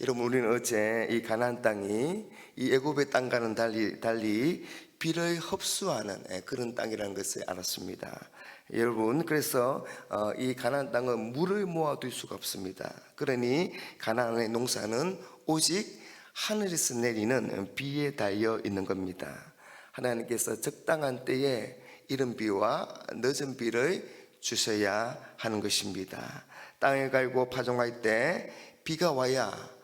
여러분, 우리는 어제 이 가나안 땅이 이 애굽의 땅과는 달리 비를 흡수하는 그런 땅이라는 것을 알았습니다. 여러분, 그래서 이 가나안 땅은 물을 모아둘 수가 없습니다. 그러니 가나안의 농사는 오직 하늘에서 내리는 비에 달려 있는 겁니다. 하나님께서 적당한 때에 이른 비와 늦은 비를 주셔야 하는 것입니다. 땅을 갈고 파종할 때 비가 와야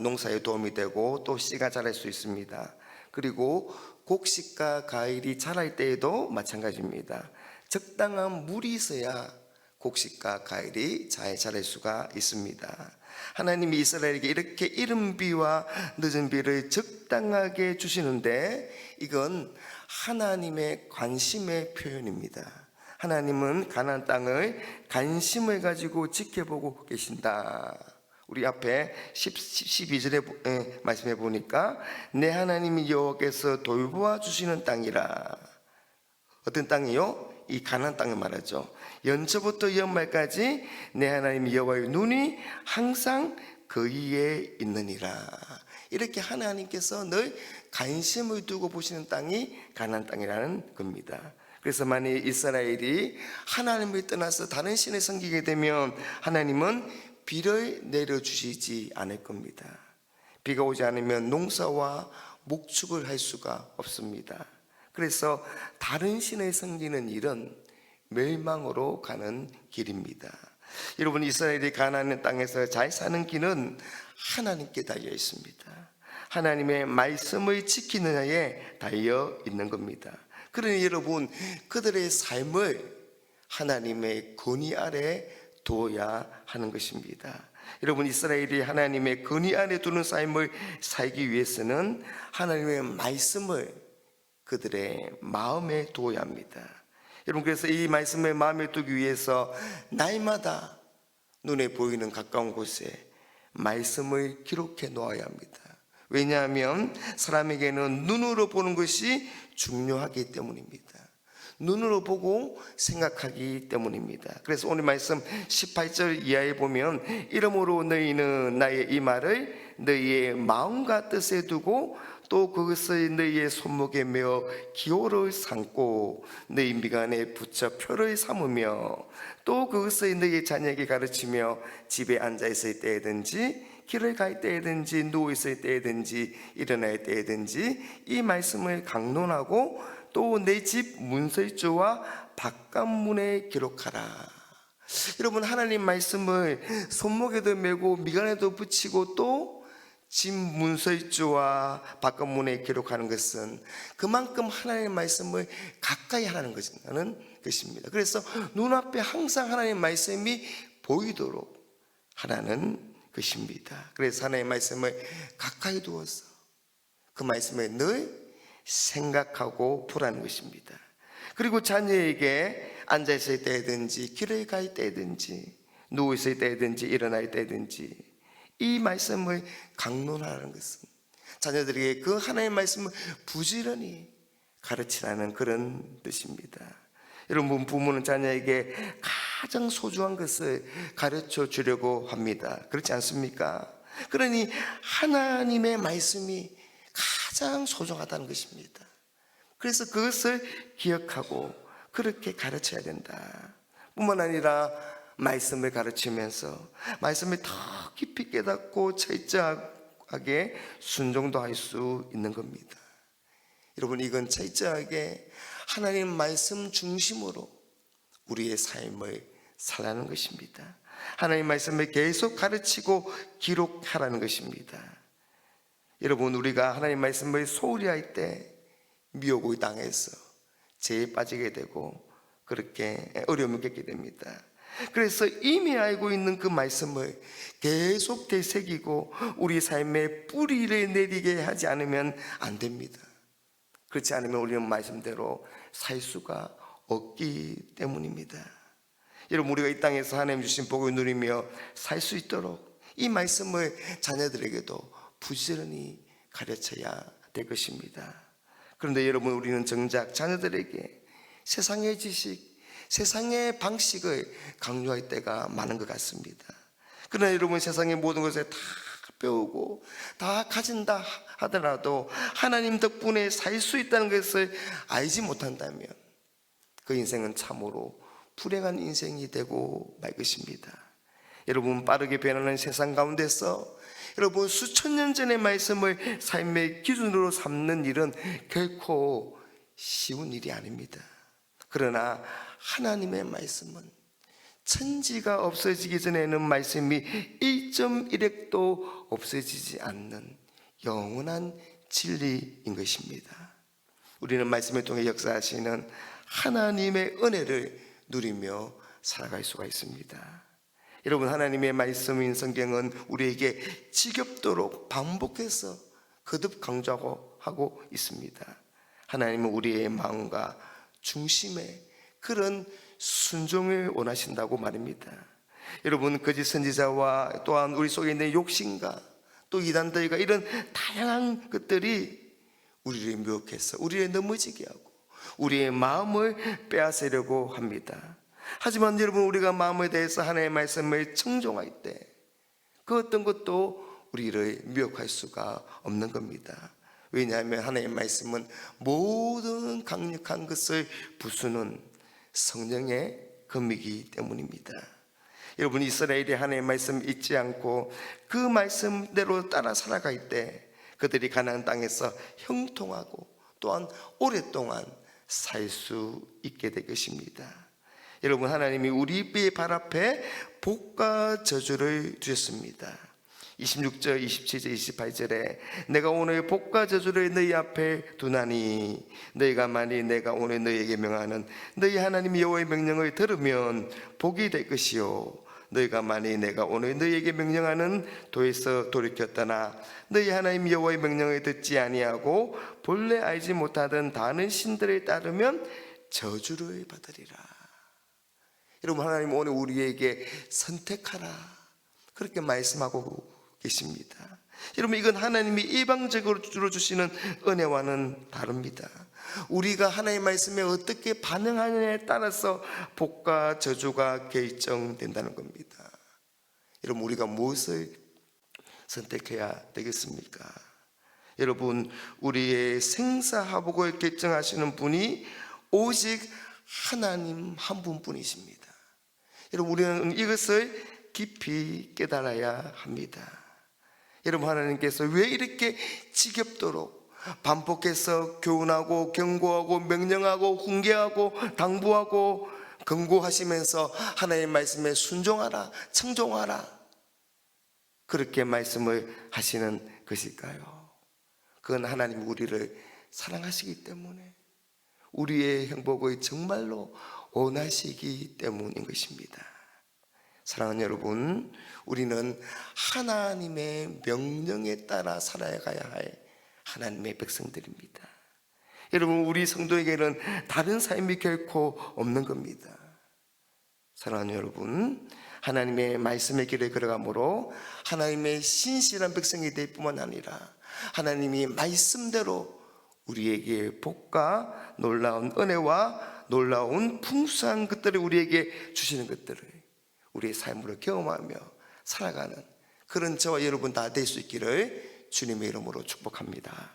농사에 도움이 되고 또 씨가 자랄 수 있습니다. 그리고 곡식과 과일이 자랄 때에도 마찬가지입니다. 적당한 물이 있어야 곡식과 과일이 잘 자랄 수가 있습니다. 하나님이 이스라엘에게 이렇게 이른 비와 늦은 비를 적당하게 주시는데 이건 하나님의 관심의 표현입니다. 하나님은 가나안 땅을 관심을 가지고 지켜보고 계신다. 우리 앞에 12절에 말씀해 보니까 내 하나님이 여호와께서 돌보아 주시는 땅이라. 어떤 땅이요? 이 가나안 땅을 말하죠. 연초부터 연말까지 내 하나님 여호와의 눈이 항상 거기에 있느니라. 이렇게 하나님께서 늘 관심을 두고 보시는 땅이 가나안 땅이라는 겁니다. 그래서 만일 이스라엘이 하나님을 떠나서 다른 신을 섬기게 되면 하나님은 비를 내려주시지 않을 겁니다. 비가 오지 않으면 농사와 목축을 할 수가 없습니다. 그래서 다른 신을 섬기는 일은 멸망으로 가는 길입니다. 여러분, 이스라엘이 가나안 땅에서 잘 사는 길은 하나님께 달려 있습니다. 하나님의 말씀을 지키느냐에 달려 있는 겁니다. 그러니 여러분, 그들의 삶을 하나님의 권위 아래 두어야 하는 것입니다. 여러분, 이스라엘이 하나님의 권위 아래 두는 삶을 살기 위해서는 하나님의 말씀을 그들의 마음에 두어야 합니다. 여러분, 그래서 이 말씀을 마음에 두기 위해서 날마다 눈에 보이는 가까운 곳에 말씀을 기록해 놓아야 합니다. 왜냐하면 사람에게는 눈으로 보는 것이 중요하기 때문입니다. 눈으로 보고 생각하기 때문입니다. 그래서 오늘 말씀 18절 이하에 보면 이러므로 너희는 나의 이 말을 너희의 마음과 뜻에 두고 또 그것을 너희의 손목에 메어 기호를 삼고 너희 미간에 붙여 표를 삼으며 또 그것을 너희의 자녀에게 가르치며 집에 앉아 있을 때든지 길을 갈 때든지 누워 있을 때든지 일어날 때든지 이 말씀을 강론하고 또 내 집 문설주와 바깥문에 기록하라. 여러분, 하나님 말씀을 손목에도 메고 미간에도 붙이고 또 집 문설주와 바깥문에 기록하는 것은 그만큼 하나님의 말씀을 가까이 하라는 것입니다. 그래서 눈앞에 항상 하나님의 말씀이 보이도록 하라는 것입니다. 그래서 하나님의 말씀을 가까이 두어서 그 말씀을 늘 생각하고 보라는 것입니다. 그리고 자녀에게 앉아있을 때든지 길을 갈 때든지 누워있을 때든지 일어날 때든지 이 말씀을 강론하라는 것은 자녀들에게 그 하나님의 말씀을 부지런히 가르치라는 그런 뜻입니다. 여러분, 부모는 자녀에게 가장 소중한 것을 가르쳐 주려고 합니다. 그렇지 않습니까? 그러니 하나님의 말씀이 가장 소중하다는 것입니다. 그래서 그것을 기억하고 그렇게 가르쳐야 된다. 뿐만 아니라 말씀을 가르치면서 말씀을 더 깊이 깨닫고 철저하게 순종도 할 수 있는 겁니다. 여러분, 이건 철저하게 하나님 말씀 중심으로 우리의 삶을 살라는 것입니다. 하나님 말씀을 계속 가르치고 기록하라는 것입니다. 여러분, 우리가 하나님 말씀을 소홀히 할 때 미혹을 당해서 죄에 빠지게 되고 그렇게 어려움을 겪게 됩니다. 그래서 이미 알고 있는 그 말씀을 계속 되새기고 우리 삶에 뿌리를 내리게 하지 않으면 안 됩니다. 그렇지 않으면 우리는 말씀대로 살 수가 없기 때문입니다. 여러분, 우리가 이 땅에서 하나님 주신 복을 누리며 살 수 있도록 이 말씀을 자녀들에게도 부지런히 가르쳐야 될 것입니다. 그런데 여러분, 우리는 정작 자녀들에게 세상의 지식, 세상의 방식을 강요할 때가 많은 것 같습니다. 그러나 여러분, 세상의 모든 것에 다 배우고 다 가진다 하더라도 하나님 덕분에 살 수 있다는 것을 알지 못한다면 그 인생은 참으로 불행한 인생이 되고 말 것입니다. 여러분, 빠르게 변하는 세상 가운데서 여러분 수천 년 전의 말씀을 삶의 기준으로 삼는 일은 결코 쉬운 일이 아닙니다. 그러나 하나님의 말씀은 천지가 없어지기 전에는 말씀이 1.1핵도 없어지지 않는 영원한 진리인 것입니다. 우리는 말씀을 통해 역사하시는 하나님의 은혜를 누리며 살아갈 수가 있습니다. 여러분, 하나님의 말씀인 성경은 우리에게 지겹도록 반복해서 거듭 강조하고 있습니다. 하나님은 우리의 마음과 중심에 그런 순종을 원하신다고 말입니다. 여러분, 거짓 선지자와 또한 우리 속에 있는 욕심과 또 이단들과 이런 다양한 것들이 우리를 미혹해서 우리를 넘어지게 하고 우리의 마음을 빼앗으려고 합니다. 하지만 여러분, 우리가 마음에 대해서 하나님의 말씀을 청종할 때 그 어떤 것도 우리를 미혹할 수가 없는 겁니다. 왜냐하면 하나님의 말씀은 모든 강력한 것을 부수는 성령의 검이기 때문입니다. 여러분, 이스라엘이 하나님의 말씀 잊지 않고 그 말씀대로 따라 살아갈 때 그들이 가나안 땅에서 형통하고 또한 오랫동안 살 수 있게 될 것입니다. 여러분, 하나님이 우리 발 앞에 복과 저주를 주셨습니다. 26절, 27절, 28절에 내가 오늘 복과 저주를 너희 앞에 두나니 너희가 만일 내가 오늘 너희에게 명하는 너희 하나님 여호와의 명령을 들으면 복이 될 것이요 너희가 만일 내가 오늘 너희에게 명령하는 도에서 돌이켰다나 너희 하나님 여호와의 명령을 듣지 아니하고 본래 알지 못하던 다른 신들을 따르면 저주를 받으리라. 여러분, 하나님 오늘 우리에게 선택하라 그렇게 말씀하고 계십니다. 여러분, 이건 하나님이 일방적으로 주시는 은혜와는 다릅니다. 우리가 하나님의 말씀에 어떻게 반응하느냐에 따라서 복과 저주가 결정된다는 겁니다. 여러분, 우리가 무엇을 선택해야 되겠습니까? 여러분, 우리의 생사하복을 결정하시는 분이 오직 하나님 한 분뿐이십니다. 여러분, 우리는 이것을 깊이 깨달아야 합니다. 여러분, 하나님께서 왜 이렇게 지겹도록 반복해서 교훈하고 경고하고 명령하고 훈계하고 당부하고 권고하시면서 하나님의 말씀에 순종하라, 청종하라 그렇게 말씀을 하시는 것일까요? 그건 하나님 우리를 사랑하시기 때문에 우리의 행복을 정말로 원하시기 때문인 것입니다. 사랑하는 여러분, 우리는 하나님의 명령에 따라 살아가야 할 하나님의 백성들입니다. 여러분, 우리 성도에게는 다른 삶이 결코 없는 겁니다. 사랑하는 여러분, 하나님의 말씀의 길을 걸어가므로 하나님의 신실한 백성이 될 뿐만 아니라 하나님이 말씀대로 우리에게 복과 놀라운 은혜와 놀라운 풍성한 것들을 우리에게 주시는 것들을 우리의 삶으로 경험하며 살아가는 그런 저와 여러분 다 될 수 있기를 주님의 이름으로 축복합니다.